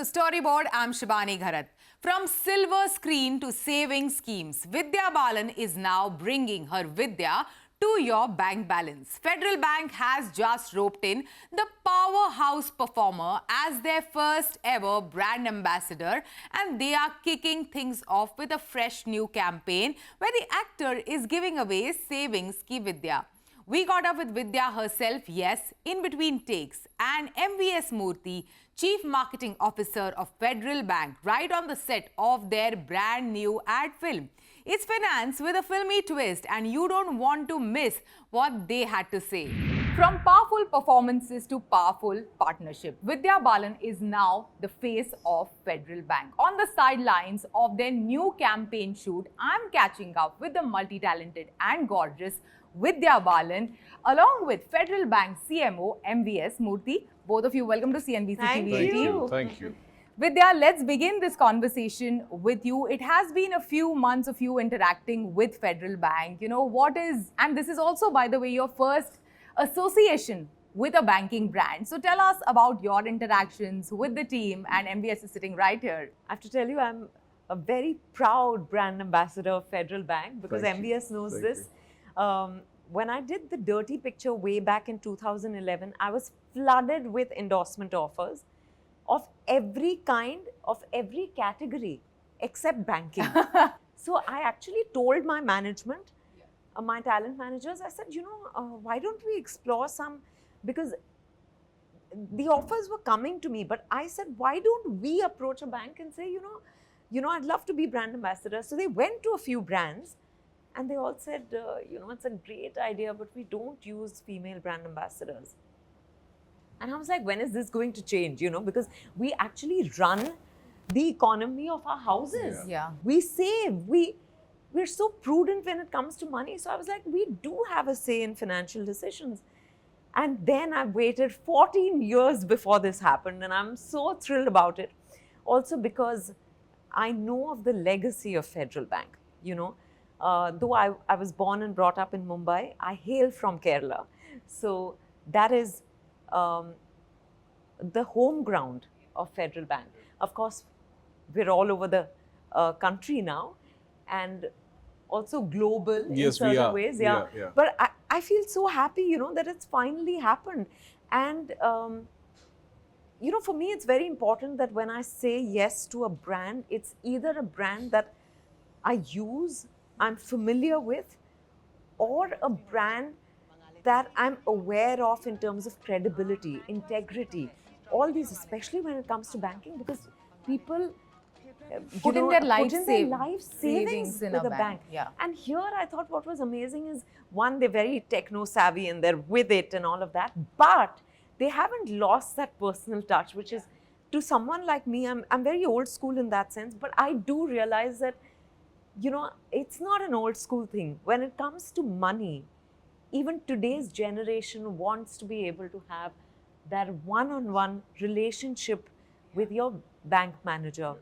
storyboard, I'm Shibani Gharat. From silver screen to saving schemes, Vidya Balan is now bringing her Vidya to your bank balance. Federal Bank has just roped in the powerhouse performer as their first ever brand ambassador, and they are kicking things off with a fresh new campaign where the actor is giving away savings ki Vidya. We caught up with Vidya herself, yes, in between takes, and M V S Murthy, Chief Marketing Officer of Federal Bank, right on the set of their brand new ad film. It's finance with a filmy twist, and you don't want to miss what they had to say. From powerful performances to powerful partnership, Vidya Balan is now the face of Federal Bank. On the sidelines of their new campaign shoot, I'm catching up with the multi-talented and gorgeous Vidya Balan, along with Federal Bank CMO M V S Murthy. Both of you, welcome to CNBC TV. Thank you. Vidya, let's begin this conversation with you. It has been a few months of you interacting with Federal Bank. You know, what is, and this is also, by the way, your first association with a banking brand. So tell us about your interactions with the team, and MVS is sitting right here. I have to tell you, I'm a very proud brand ambassador of Federal Bank because Thank you. MVS knows Thank this. When I did the Dirty Picture way back in 2011, I was flooded with endorsement offers of every kind, of every category, except banking. So I actually told my management, my talent managers, I said, you know, why don't we explore some, because the offers were coming to me, but I said, why don't we approach a bank and say, you know, I'd love to be brand ambassador. So they went to a few brands and they all said, you know, it's a great idea, but we don't use female brand ambassadors. And I was like, when is this going to change? You know, because we actually run the economy of our houses. Yeah. We save. We're so prudent when it comes to money. So I was like, we do have a say in financial decisions. And then I waited 14 years before this happened. And I'm so thrilled about it. Also because I know of the legacy of Federal Bank. You know, though I was born and brought up in Mumbai, I hail from Kerala. So that is the home ground of Federal Bank. Of course, we're all over the country now and also global in certain ways. Yeah. But I feel so happy, you know, that it's finally happened. And, you know, for me, it's very important that when I say yes to a brand, it's either a brand that I use, I'm familiar with, or a brand that I'm aware of in terms of credibility, integrity, all these, especially when it comes to banking, because people Put in their life savings in with a a bank. Yeah. And here I thought what was amazing is, one, they're very techno savvy and they're with it and all of that, but they haven't lost that personal touch, which is, to someone like me, I'm very old school in that sense, but I do realize that, you know, it's not an old school thing. When it comes to money, even today's generation wants to be able to have that one-on-one relationship with your bank manager,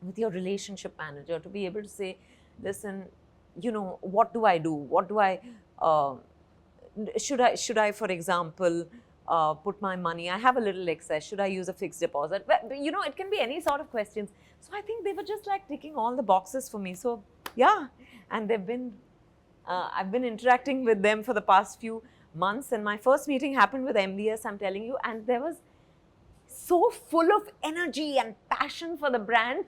with your relationship manager, to be able to say, listen, you know, what do I do? What do I, should I, for example, put my money, I have a little excess, should I use a fixed deposit? But, you know, it can be any sort of questions. So I think they were just like ticking all the boxes for me. So yeah, and they've been, I've been interacting with them for the past few months, and my first meeting happened with MVS, I'm telling you, and there was so full of energy and passion for the brand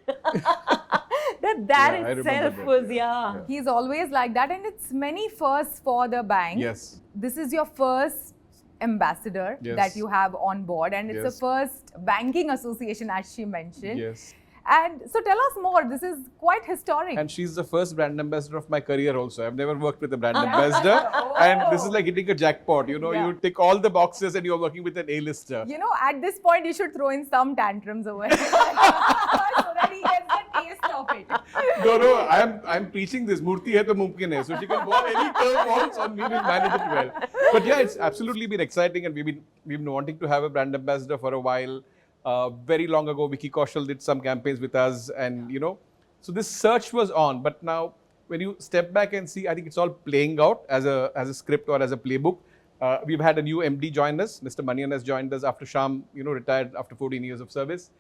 that itself was, yeah. He's always like that, and it's many firsts for the bank. Yes. This is your first ambassador that you have on board, and it's the first banking association, as she mentioned. Yes. And so tell us more. This is quite historic. And she's the first brand ambassador of my career also. I've never worked with a brand ambassador. And this is like hitting a jackpot. You know, you tick all the boxes and you're working with an A-lister. You know, at this point, you should throw in some tantrums over here. So that he gets the taste of it. No, I'm preaching this. Murthy hai to mumkin hai. So she can go on any curveballs and we will manage it well. But yeah, it's absolutely been exciting, and we've been wanting to have a brand ambassador for a while. Very long ago, Vicky Kaushal did some campaigns with us, and you know, so this search was on. But now, when you step back and see, I think it's all playing out as a script or as a playbook. We've had a new MD join us. Mr. Manian has joined us after Sham, you know, retired after 14 years of service.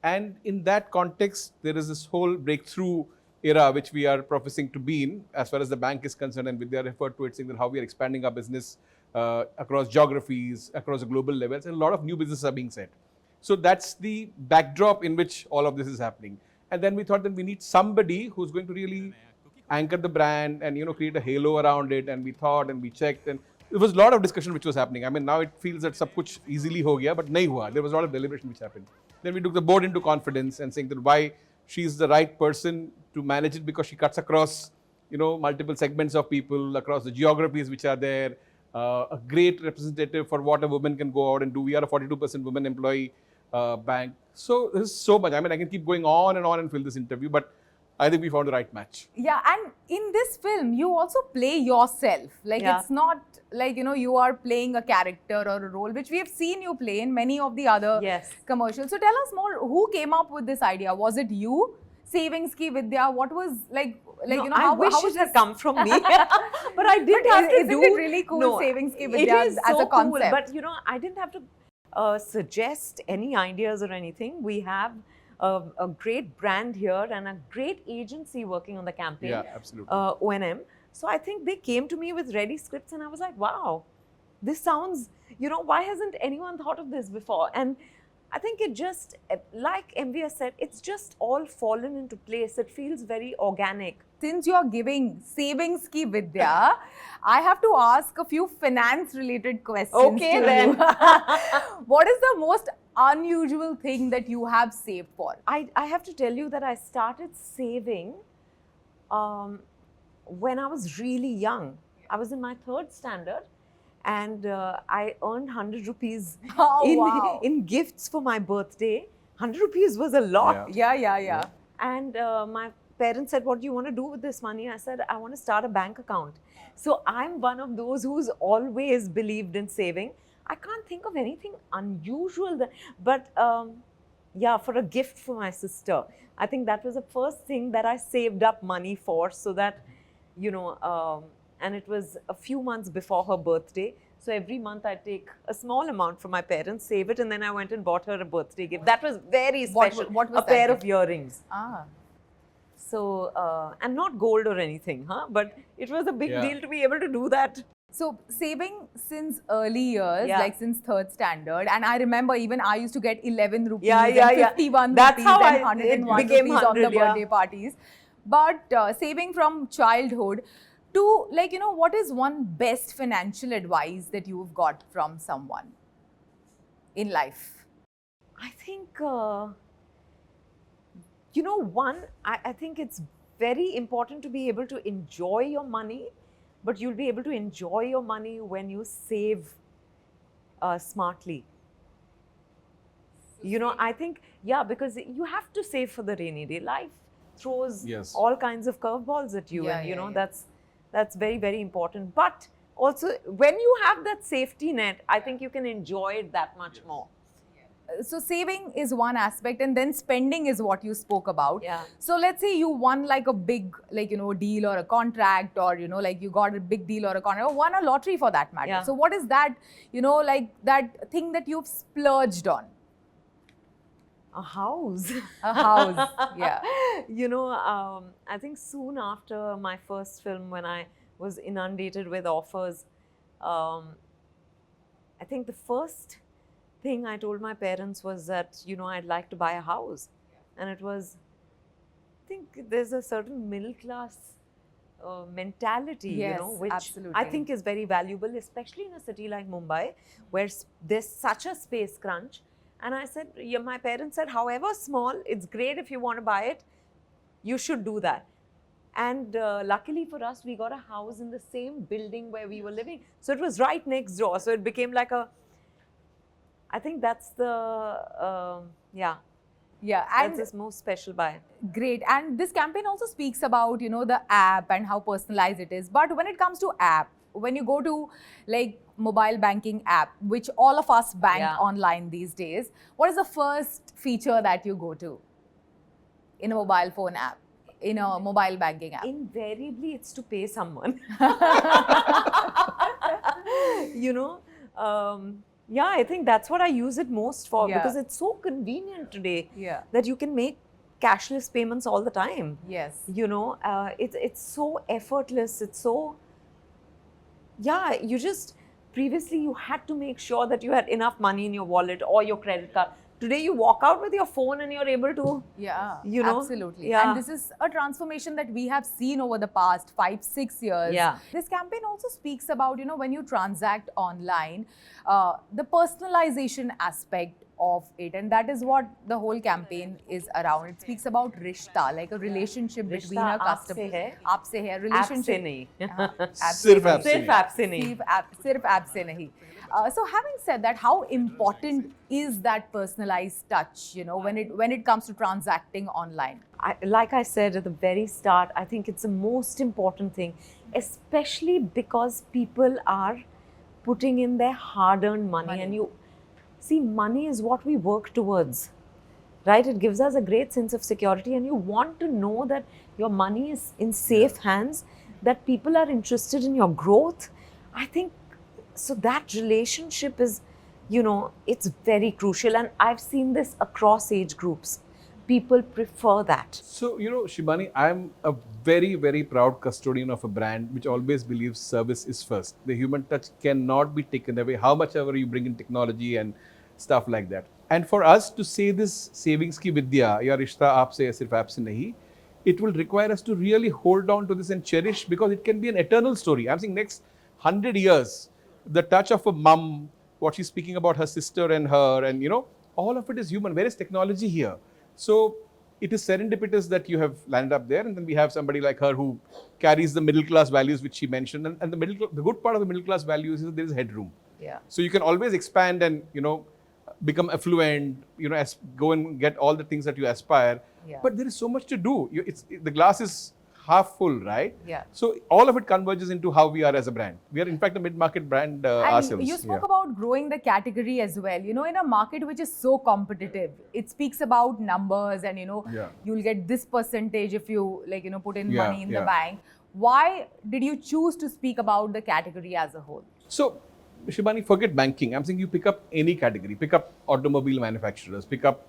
And in that context, there is this whole breakthrough era which we are professing to be in as far as the bank is concerned, and Vidya referred to it, saying that how we are expanding our business across geographies, across the global levels, and a lot of new businesses are being set. So that's the backdrop in which all of this is happening. And then we thought that we need somebody who's going to really anchor the brand and create a halo around it. And we thought and we checked, and there was a lot of discussion which was happening. I mean, now it feels that sab kuch easily ho gaya, but nahi hua. There was a lot of deliberation which happened. Then we took the board into confidence and saying that why she's the right person to manage it, because she cuts across multiple segments of people, across the geographies which are there. A great representative for what a woman can go out and do. We are a 42% women employee bank. So there's so much. I mean, I can keep going on and fill this interview, but I think we found the right match. Yeah, and in this film, you also play yourself. Like, it's not like, you are playing a character or a role, which we have seen you play in many of the other commercials. So tell us more, who came up with this idea? Was it you? Savings Ki Vidya? What was I wish it had come from me, but I didn't have to isn't it really cool, Savings Ki Vidya as a concept? Cool, but I didn't have to suggest any ideas or anything. We have a great brand here and a great agency working on the campaign. Yeah, absolutely. O&M. So I think they came to me with ready scripts, and I was like, wow, this sounds, why hasn't anyone thought of this before? And I think it just, like MVS said, it's just all fallen into place. It feels very organic. Since you're giving Savings Ki Vidya, I have to ask a few finance-related questions. Okay, then. What is the most unusual thing that you have saved for? I have to tell you that I started saving when I was really young. I was in my 3rd standard. And I earned 100 rupees in gifts for my birthday. 100 rupees was a lot. Yeah. And my parents said, what do you want to do with this money? I said, I want to start a bank account. So I'm one of those who's always believed in saving. I can't think of anything unusual, but for a gift for my sister. I think that was the first thing that I saved up money for, so that, and it was a few months before her birthday. So every month I take a small amount from my parents, save it, and then I went and bought her a birthday gift. That was very special. What was a pair of earrings. So, and not gold or anything, but it was a big deal to be able to do that. So saving since early years, like since 3rd standard, and I remember even I used to get 11 rupees and 51 That's rupees how and 101 became rupees 100, on the birthday parties. But saving from childhood to, what is one best financial advice that you've got from someone in life? I think, I think it's very important to be able to enjoy your money, but you'll be able to enjoy your money when you save smartly. I think, because you have to save for the rainy day. Life throws all kinds of curveballs at you, that's very, very important. But also, when you have that safety net, I think you can enjoy it that much more. So saving is one aspect, and then spending is what you spoke about. Yeah. So let's say you won like a big, deal or a contract, or, you got a big deal or a contract, or won a lottery for that matter. Yeah. So what is that, that thing that you've splurged on? A house. A house, yeah. I think soon after my first film, when I was inundated with offers, I think the first thing I told my parents was that, I'd like to buy a house. And it was, I think there's a certain middle class mentality, which absolutely. I think is very valuable, especially in a city like Mumbai, where there's such a space crunch. And I said, my parents said, however small, it's great if you want to buy it, you should do that. And luckily for us, we got a house in the same building where we were living. So it was right next door. So it became like I think that's the, that's this most special buy. Great. And this campaign also speaks about, the app and how personalized it is. But when it comes to app, when you go to mobile banking app, which all of us bank online these days, what is the first feature that you go to in a mobile phone app, in a mobile banking app? Invariably, it's to pay someone. Yeah, I think that's what I use it most for, Yeah. because it's so convenient today Yeah. that you can make cashless payments all the time. Yes. You know, it's so effortless. It's so, yeah, you just, previously you had to make sure that you had enough money in your wallet or your credit card. Today you walk out with your phone and you're able to, Yeah, you know, absolutely. yeah. And this is a transformation that we have seen over the past 5-6 years. Yeah. This campaign also speaks about, when you transact online, the personalization aspect of it, and that is what the whole campaign is around. It speaks about rishta, like a relationship between Rishta a customer. aap se hai, Aap se hai, relationship. app se nahi. Sirf app se Sirf nahi. app se nahi. Sirf app se nahi. So having said that, how important is that personalized touch, when it comes to transacting online? Like I said at the very start, I think it's the most important thing, especially because people are putting in their hard-earned money. And you see, money is what we work towards, right? It gives us a great sense of security, and you want to know that your money is in safe hands, that people are interested in your growth. I think so that relationship is, it's very crucial, and I've seen this across age groups. People prefer that. So, Shibani, I'm a very, very proud custodian of a brand which always believes service is first. The human touch cannot be taken away, how much ever you bring in technology and stuff like that. And for us to say this savings ki vidya, ya rishta aap se, sirf aap se nahi, it will require us to really hold on to this and cherish, because it can be an eternal story. I'm saying next 100 years, the touch of a mum, what she's speaking about her sister and her, and all of it is human. Where is technology here? So it is serendipitous that you have landed up there, and then we have somebody like her who carries the middle class values which she mentioned, and the good part of the middle class values is that there is headroom. Yeah. So you can always expand and become affluent, go and get all the things that you aspire. Yeah. But there is so much to do. The glass is half full, right? Yeah. So all of it converges into how we are as a brand. We are in fact a mid-market brand ourselves. You spoke about growing the category as well. In a market which is so competitive, it speaks about numbers, and Yeah. you'll get this percentage if you put in Yeah, money in the yeah. bank. Why did you choose to speak about the category as a whole? So, Shibani, forget banking. I'm saying you pick up any category. Pick up automobile manufacturers. Pick up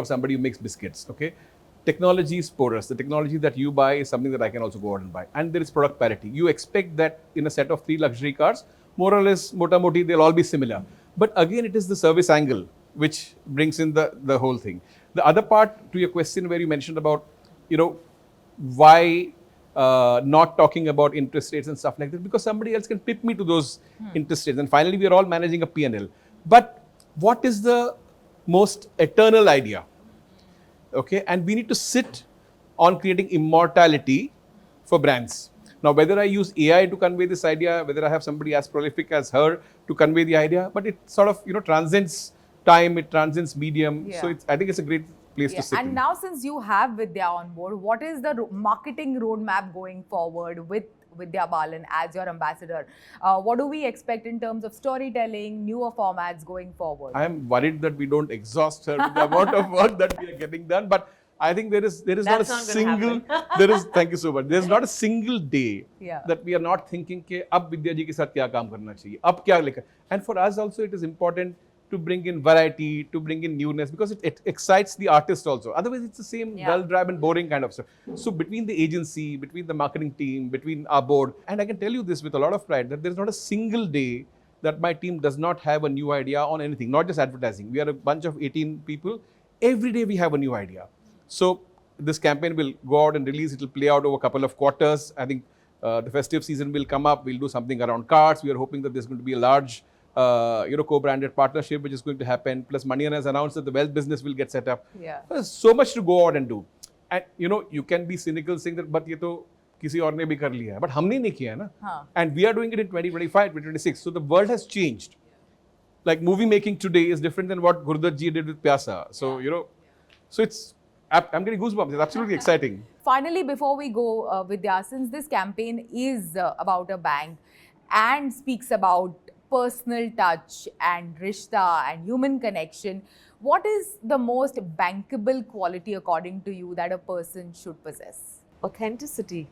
somebody who makes biscuits. Okay. Technology is porous. The technology that you buy is something that I can also go out and buy. And there is product parity. You expect that in a set of 3 luxury cars, more or less, mota moti, they'll all be similar. But again, it is the service angle which brings in the whole thing. The other part to your question where you mentioned about, why not talking about interest rates and stuff like that, because somebody else can pip me to those interest rates. And finally, we are all managing a P&L. But what is the most eternal idea? Okay, and we need to sit on creating immortality for brands. Now, whether I use AI to convey this idea, whether I have somebody as prolific as her to convey the idea, but it sort of transcends time, it transcends medium. Yeah. So I think it's a great place to sit And in. now, since you have Vidya on board, what is the marketing roadmap going forward with Vidya Balan as your ambassador? What do we expect in terms of storytelling, newer formats going forward? I am worried that we don't exhaust her with the amount of work that we are getting done. But I think there is not a That's not gonna single thank you so much. There is not a single day Yeah. that we are not thinking कि अब विद्या जी के साथ क्या काम करना चाहिए, अब क्या लेकर. And for us also it is important to bring in variety, to bring in newness, because it excites the artist also. Otherwise it's the same dull, drab and boring kind of stuff. So between the agency, between the marketing team, between our board, and I can tell you this with a lot of pride, that there is not a single day that my team does not have a new idea on anything, not just advertising. We are a bunch of 18 people. Every day we have a new idea. So this campaign will go out and release. It will play out over a couple of quarters. I think the festive season will come up. We'll do something around cards. We are hoping that there's going to be a large, co-branded partnership which is going to happen. Plus, Manian has announced that the wealth business will get set up. Yeah. There's so much to go out and do. And you can be cynical saying that, but ये तो किसी और ने भी कर लिया है. But हमने नहीं किया है ना. हाँ. And we are doing it in 2025, 2026. So the world has changed. Like movie making today is different than what Godrej ji did with Pyasa. So so I'm getting goosebumps. It's absolutely exciting. Finally, before we go, Vidya, since this campaign is about a bank and speaks about personal touch and rishta and human connection, what is the most bankable quality according to you that a person should possess? Authenticity.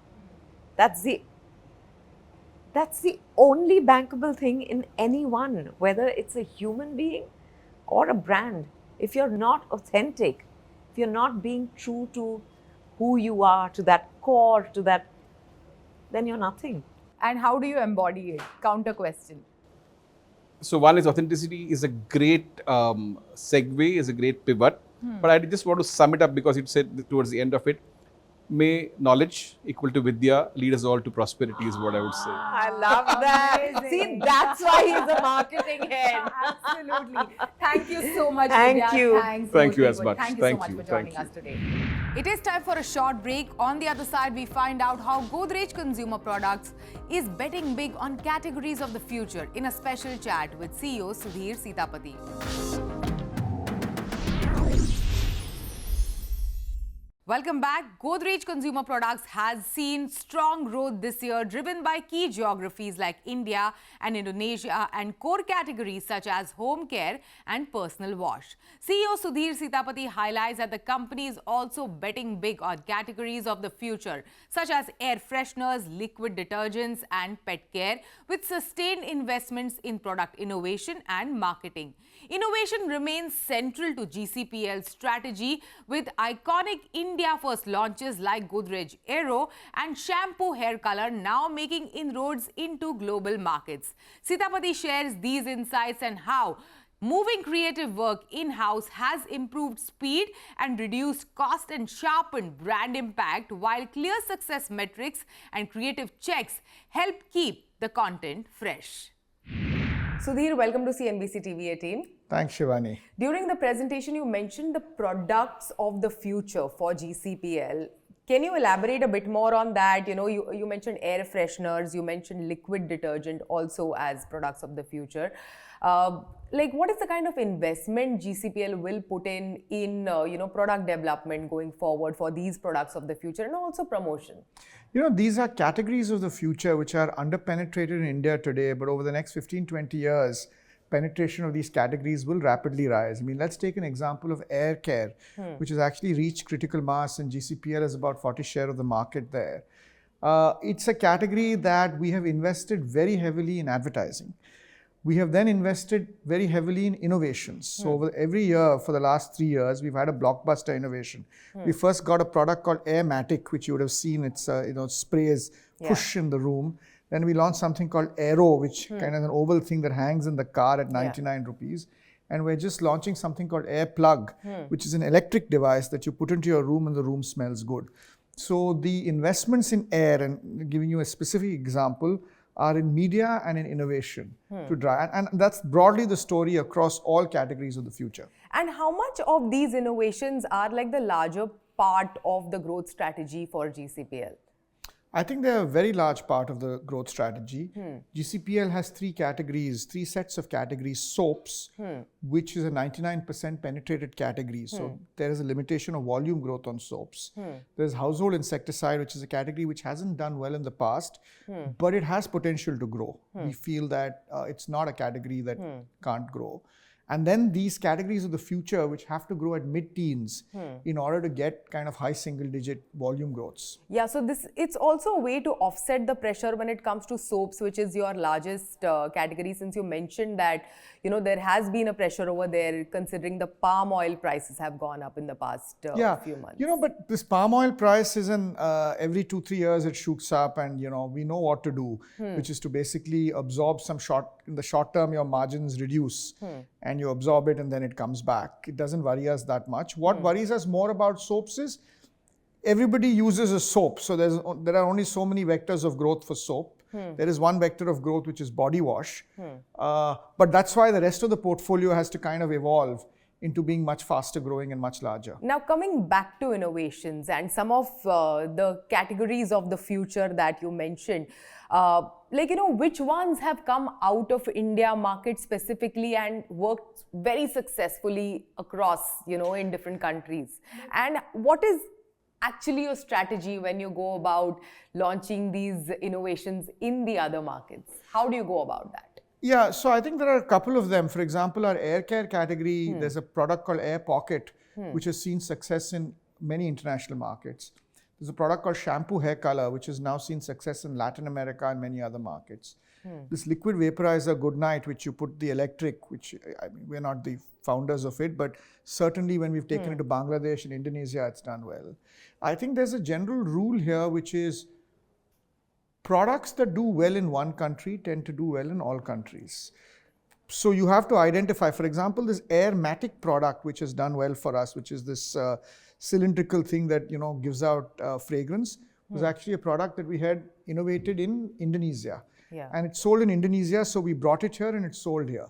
That's That's the only bankable thing in anyone, whether it's a human being or a brand. If you're not authentic, if you're not being true to who you are, to that core, to that, then you're nothing. And how do you embody it? Counter question. So one is authenticity is a great segue, is a great pivot. But I just want to sum it up because it said towards the end of it, may knowledge equal to Vidya lead us all to prosperity is what I would say. I love that. Amazing. See, that's why he's a marketing head. Absolutely. Thank you so much, Thank Vidya. you. Thanks, Thank you Murthy. as much. Thank you Thank so much you. for Thank joining you. us today. It is time for a short break. On the other side, we find out how Godrej Consumer Products is betting big on categories of the future in a special chat with CEO Sudhir Sitapati. Welcome back. Godrej Consumer Products has seen strong growth this year, driven by key geographies like India and Indonesia and core categories such as home care and personal wash. CEO Sudhir Sitapati highlights that the company is also betting big on categories of the future such as air fresheners, liquid detergents and pet care, with sustained investments in product innovation and marketing. Innovation remains central to GCPL's strategy, with iconic India-first launches like Godrej Aero and shampoo hair color now making inroads into global markets. Sitapati shares these insights and how moving creative work in-house has improved speed and reduced cost and sharpened brand impact, while clear success metrics and creative checks help keep the content fresh. Sudhir, welcome to CNBC TV18. Thanks, Shivani. During the presentation, you mentioned the products of the future for GCPL. Can you elaborate a bit more on that? You mentioned air fresheners, you mentioned liquid detergent also as products of the future. What is the kind of investment GCPL will put in product development going forward for these products of the future, and also promotion? These are categories of the future which are underpenetrated in India today, but over the next 15, 20 years, penetration of these categories will rapidly rise. Let's take an example of air care, which has actually reached critical mass, and GCPL has about 40% share of the market there. It's a category that we have invested very heavily in advertising. We have then invested very heavily in innovations. So over every year for the last 3 years, we've had a blockbuster innovation. We first got a product called Airmatic, which you would have seen. It's sprays push in the room. Then we launched something called Aero, which kind of an oval thing that hangs in the car at 99 rupees. And we're just launching something called Air Plug, which is an electric device that you put into your room and the room smells good. So the investments in air, and giving you a specific example, are in media and in innovation to drive. And that's broadly the story across all categories of the future. And how much of these innovations are like the larger part of the growth strategy for GCPL? I think they're a very large part of the growth strategy. GCPL has 3 categories, 3 sets of categories. Soaps, which is a 99% penetrated category. So there is a limitation of volume growth on soaps. There's household insecticide, which is a category which hasn't done well in the past, but it has potential to grow. We feel that it's not a category that can't grow. And then these categories of the future, which have to grow at mid-teens in order to get kind of high single-digit volume growths. Yeah, so it's also a way to offset the pressure when it comes to soaps, which is your largest category, since you mentioned that, there has been a pressure over there considering the palm oil prices have gone up in the past few months. But this palm oil price is every 2-3 years it shoots up, and, we know what to do, which is to basically absorb in the short term, your margins reduce. And you absorb it and then it comes back. It doesn't worry us that much. What worries us more about soaps is everybody uses a soap. So there are only so many vectors of growth for soap. There is one vector of growth, which is body wash. But that's why the rest of the portfolio has to kind of evolve into being much faster growing and much larger. Now, coming back to innovations and some of the categories of the future that you mentioned, which ones have come out of India market specifically and worked very successfully across, in different countries? And what is actually your strategy when you go about launching these innovations in the other markets? How do you go about that? Yeah, so I think there are a couple of them. For example, our air care category, there's a product called Air Pocket, which has seen success in many international markets. There's a product called shampoo hair color, which has now seen success in Latin America and many other markets. This liquid vaporizer Goodnight, which you put the electric, which I mean, we're not the founders of it, but certainly when we've taken it to Bangladesh and Indonesia, it's done well. I think there's a general rule here, which is products that do well in one country tend to do well in all countries. So you have to identify, for example, this Airmatic product, which has done well for us, which is this cylindrical thing that, you know, gives out fragrance, was actually a product that we had innovated in Indonesia. Yeah. And it's sold in Indonesia, so we brought it here and it's sold here.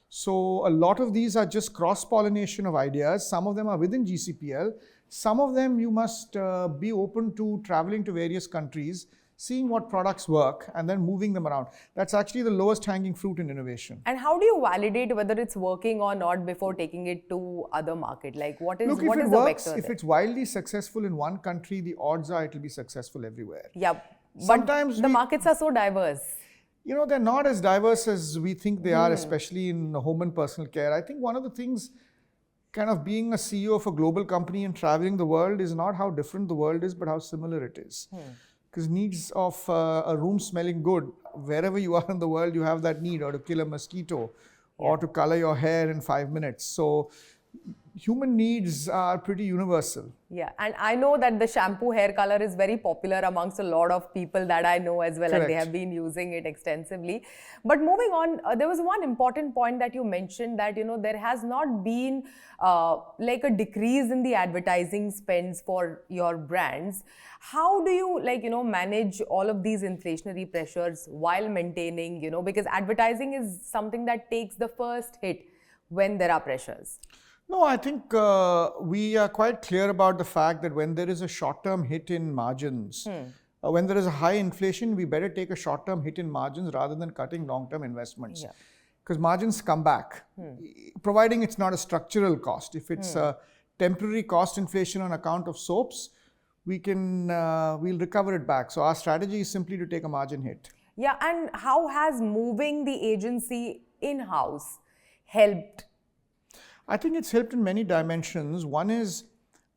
So a lot of these are just cross-pollination of ideas. Some of them are within GCPL. Some of them you must be open to traveling to various countries, seeing what products work and then moving them around. That's actually the lowest hanging fruit in innovation. And how do you validate whether it's working or not before taking it to other market? Like what is Look, what if is it the works, vector if there? it's wildly successful in one country, the odds are it'll be successful everywhere. Yeah, but Sometimes the markets are so diverse. You know, they're not as diverse as we think they are, especially in home and personal care. I think one of the things, kind of being a CEO of a global company and traveling the world, is not how different the world is, but how similar it is. Because needs of a room smelling good, wherever you are in the world, you have that need, or to kill a mosquito, or to color your hair in 5 minutes. So human needs are pretty universal. Yeah, and I know that the shampoo hair color is very popular amongst a lot of people that I know as well, and they Correct. have been using it extensively. But moving on, there was one important point that you mentioned, that, you know, there has not been like a decrease in the advertising spends for your brands. How do you, like, you know, manage all of these inflationary pressures while maintaining, you know, because advertising is something that takes the first hit when there are pressures? No, I think we are quite clear about the fact that when there is a short-term hit in margins, when there is a high inflation, we better take a short-term hit in margins rather than cutting long-term investments. Because margins come back, providing it's not a structural cost. If it's a temporary cost inflation on account of soaps, we'll recover it back. So our strategy is simply to take a margin hit. Yeah, and how has moving the agency in-house helped? I think it's helped in many dimensions. One is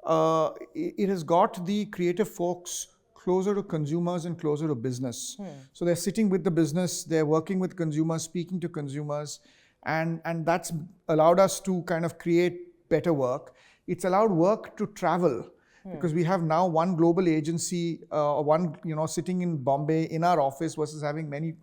it has got the creative folks closer to consumers and closer to business. So they're sitting with the business, they're working with consumers, speaking to consumers, and that's allowed us to kind of create better work. It's allowed work to travel. Because we have now one global agency, one, you know, sitting in Bombay in our office versus having many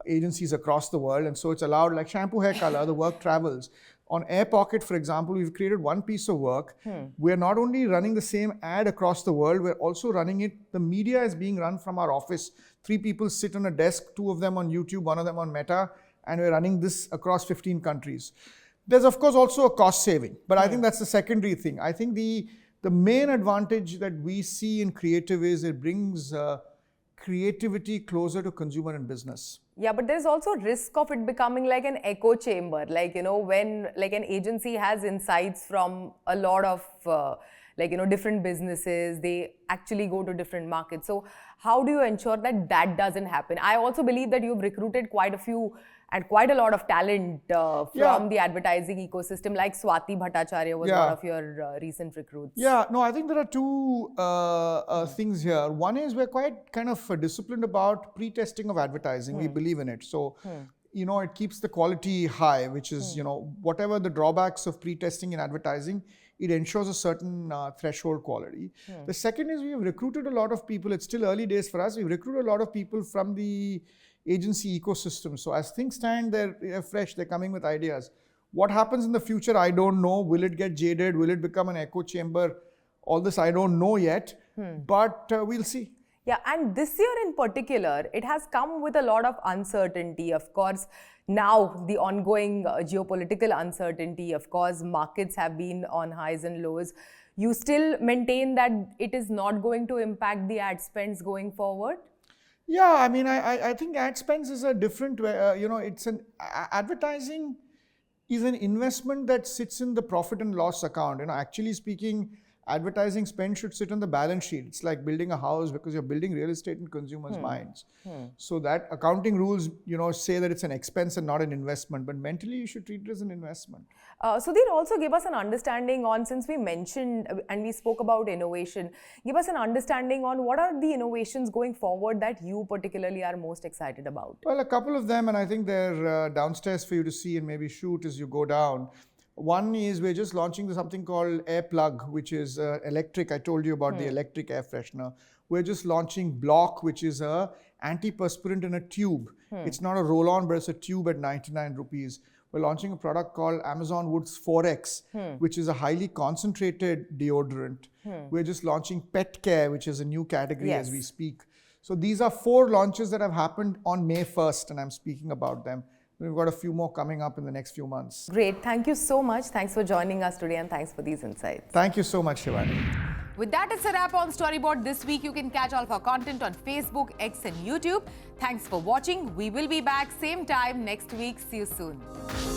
agencies across the world. And so it's allowed, like shampoo hair color, the work travels. On Air Pocket, for example, we've created one piece of work. We're not only running the same ad across the world, we're also running it. The media is being run from our office. 3 people sit on a desk, 2 of them on YouTube, 1 of them on Meta, and we're running this across 15 countries. There's, of course, also a cost saving, but I think that's the secondary thing. I think the main advantage that we see in creative is it brings creativity closer to consumer and business. Yeah, but there's also risk of it becoming like an echo chamber. Like, you know, when like an agency has insights from a lot of like, you know, different businesses, they actually go to different markets. So how do you ensure that that doesn't happen? I also believe that you've recruited quite a few and quite a lot of talent from the advertising ecosystem, like Swati Bhattacharya was one of your recent recruits. Yeah, no, I think there are 2 things here. One is we're quite kind of disciplined about pre-testing of advertising. We believe in it. So, you know, it keeps the quality high, which is, you know, whatever the drawbacks of pre-testing in advertising, it ensures a certain threshold quality. The second is we have recruited a lot of people. It's still early days for us. We've recruited a lot of people from the agency ecosystem. So as things stand, they're fresh, they're coming with ideas. What happens in the future, I don't know. Will it get jaded? Will it become an echo chamber? All this I don't know yet, but we'll see. Yeah, and this year in particular, it has come with a lot of uncertainty. Of course, now the ongoing geopolitical uncertainty, of course, markets have been on highs and lows. You still maintain that it is not going to impact the ad spends going forward? Yeah, I mean, I think ad spends is a different way. You know, it's advertising is an investment that sits in the profit and loss account. You know, actually speaking, advertising spend should sit on the balance sheet. It's like building a house because you're building real estate in consumers' minds. So that accounting rules, say that it's an expense and not an investment, but mentally you should treat it as an investment. Sudhir, also give us an understanding on, since we mentioned and we spoke about innovation, give us an understanding on what are the innovations going forward that you particularly are most excited about? Well, a couple of them, and I think they're downstairs for you to see and maybe shoot as you go down. One is we're just launching something called Air Plug, which is electric. I told you about the electric air freshener. We're just launching Block, which is a antiperspirant in a tube. It's not a roll-on, but it's a tube at 99 rupees. We're launching a product called Amazon Woods 4X, which is a highly concentrated deodorant. We're just launching Pet Care, which is a new category as we speak. So these are 4 launches that have happened on May 1st, and I'm speaking about them. We've got a few more coming up in the next few months. Great. Thank you so much. Thanks for joining us today and thanks for these insights. Thank you so much, Shibani. With that, it's a wrap on Storyboard this week. You can catch all of our content on Facebook, X and YouTube. Thanks for watching. We will be back same time next week. See you soon.